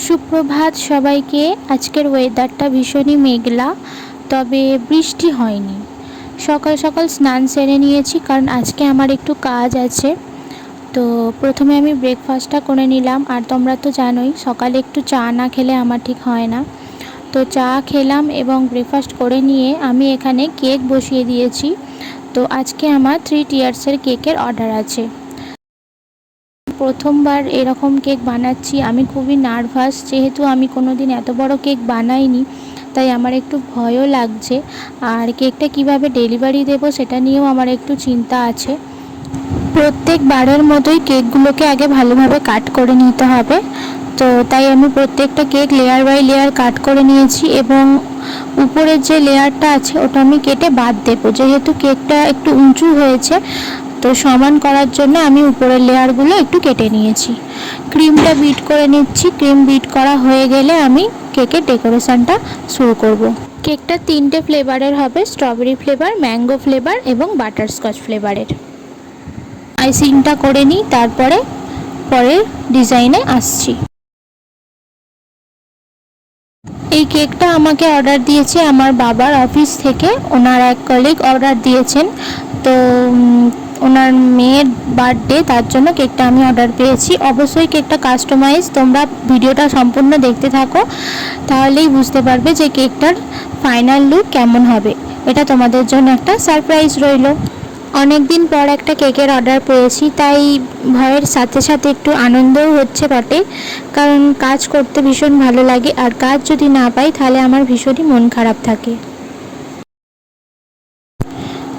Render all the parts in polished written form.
সুপ্রভাত সবাইকে। আজকের ওয়েদারটা ভীষণই মেঘলা, তবে বৃষ্টি হয়নি। সকাল সকাল স্নান সেরে নিয়েছি, কারণ আজকে আমার একটু কাজ আছে। তো প্রথমে আমি ব্রেকফাস্টটা করে নিলাম। আর তোমরা তো জানোই সকালে একটু চা না খেলে আমার ঠিক হয় না। তো চা খেলাম এবং ব্রেকফাস্ট করে নিয়ে আমি এখানে কেক বসিয়ে দিয়েছি। তো আজকে আমার 3 টিয়ার্সের কেকের অর্ডার আছে। প্রথমবার এরকম কেক বানাচ্ছি, আমি খুবই নার্ভাস, যেহেতু আমি কোনো দিন এত বড় কেক বানাইনি, তাই আমার একটু ভয়ও লাগছে। আর কেকটা কিভাবে ডেলিভারি দেব সেটা নিয়েও আমার একটু চিন্তা আছে। প্রত্যেকবারের মতোই কেকগুলোকে আগে ভালোভাবে কাট করে নিতে হবে। তো তাই আমি প্রত্যেকটা কেক লেয়ার বাই লেয়ার কাট করে নিয়েছি এবং উপরের যে লেয়ারটা আছে ওটা আমি কেটে বাদ দেবো, যেহেতু কেকটা একটু উঁচু হয়েছে। তো সমান করার জন্য আমি উপরের লেয়ারগুলো একটু কেটে নিয়েছি। ক্রিমটা বিট করে নিচ্ছি। ক্রিম বিট করা হয়ে গেলে আমি কেকের ডেকোরেশনটা শুরু করব। কেকটা 3টে ফ্লেভারের হবে, স্ট্রবেরি ফ্লেভার, ম্যাঙ্গো ফ্লেভার এবং বাটারস্কচ ফ্লেভারের। আইসিংটা করে নিই, তারপরে পরের ডিজাইনে আসছি। এই কেকটা আমাকে অর্ডার দিয়েছে আমার বাবার অফিস থেকে। ওনার এক কলিগ অর্ডার দিয়েছেন। তো ওনার মেয়ের বার্থডে, তার জন্য কেকটা আমি অর্ডার পেয়েছি। অবশ্যই কেকটা কাস্টমাইজ। তোমরা ভিডিওটা সম্পূর্ণ দেখতে থাকো, তাহলেই বুঝতে পারবে যে কেকটার ফাইনাল লুক কেমন হবে। এটা তোমাদের জন্য একটা সারপ্রাইজ রইল। অনেক দিন পর একটা কেকের অর্ডার পেয়েছি, তাই ভয়ের সাথে সাথে একটু আনন্দও হচ্ছে বটে, কারণ কাজ করতে ভীষণ ভালো লাগে। আর কাজ যদি না পাই তাহলে আমার ভীষণই মন খারাপ থাকে।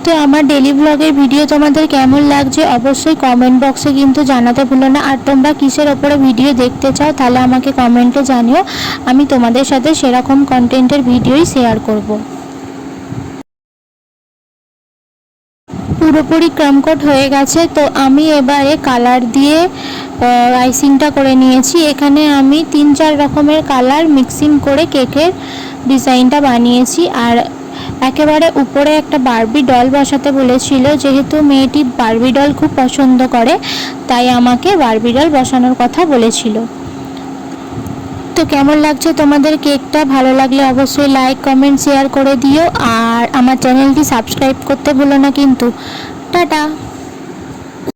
তো আমার ডেলি ব্লগের ভিডিও তোমাদের কেমন লাগছে অবশ্যই কমেন্ট বক্সে কিন্তু জানাতে ভুলো না। আর তোমরা কিসের ওপরে ভিডিও দেখতে চাও তাহলে আমাকে কমেন্টে জানিও, আমি তোমাদের সাথে সেরকম কন্টেন্টের ভিডিওই শেয়ার করব। পুরোপুরি ক্রামকোট হয়ে গেছে। তো আমি এবারে কালার দিয়ে আইসিংটা করে নিয়েছি। এখানে আমি 3-4 রকমের কালার মিক্সিং করে কেকের ডিজাইনটা বানিয়েছি। আর একেবারে উপরে একটা বারবি ডল বসাতে বলেছিল, যেহেতু মেয়েটি বারবি ডল খুব পছন্দ করে, তাই আমাকে বারবি ডল বসানোর কথা বলেছিল। তো কেমন লাগছে তোমাদের কেকটা? ভালো লাগলে অবশ্যই লাইক, কমেন্ট, শেয়ার করে দিও। আর আমার চ্যানেলটি সাবস্ক্রাইব করতে ভুলো না কিন্তু। টাটা।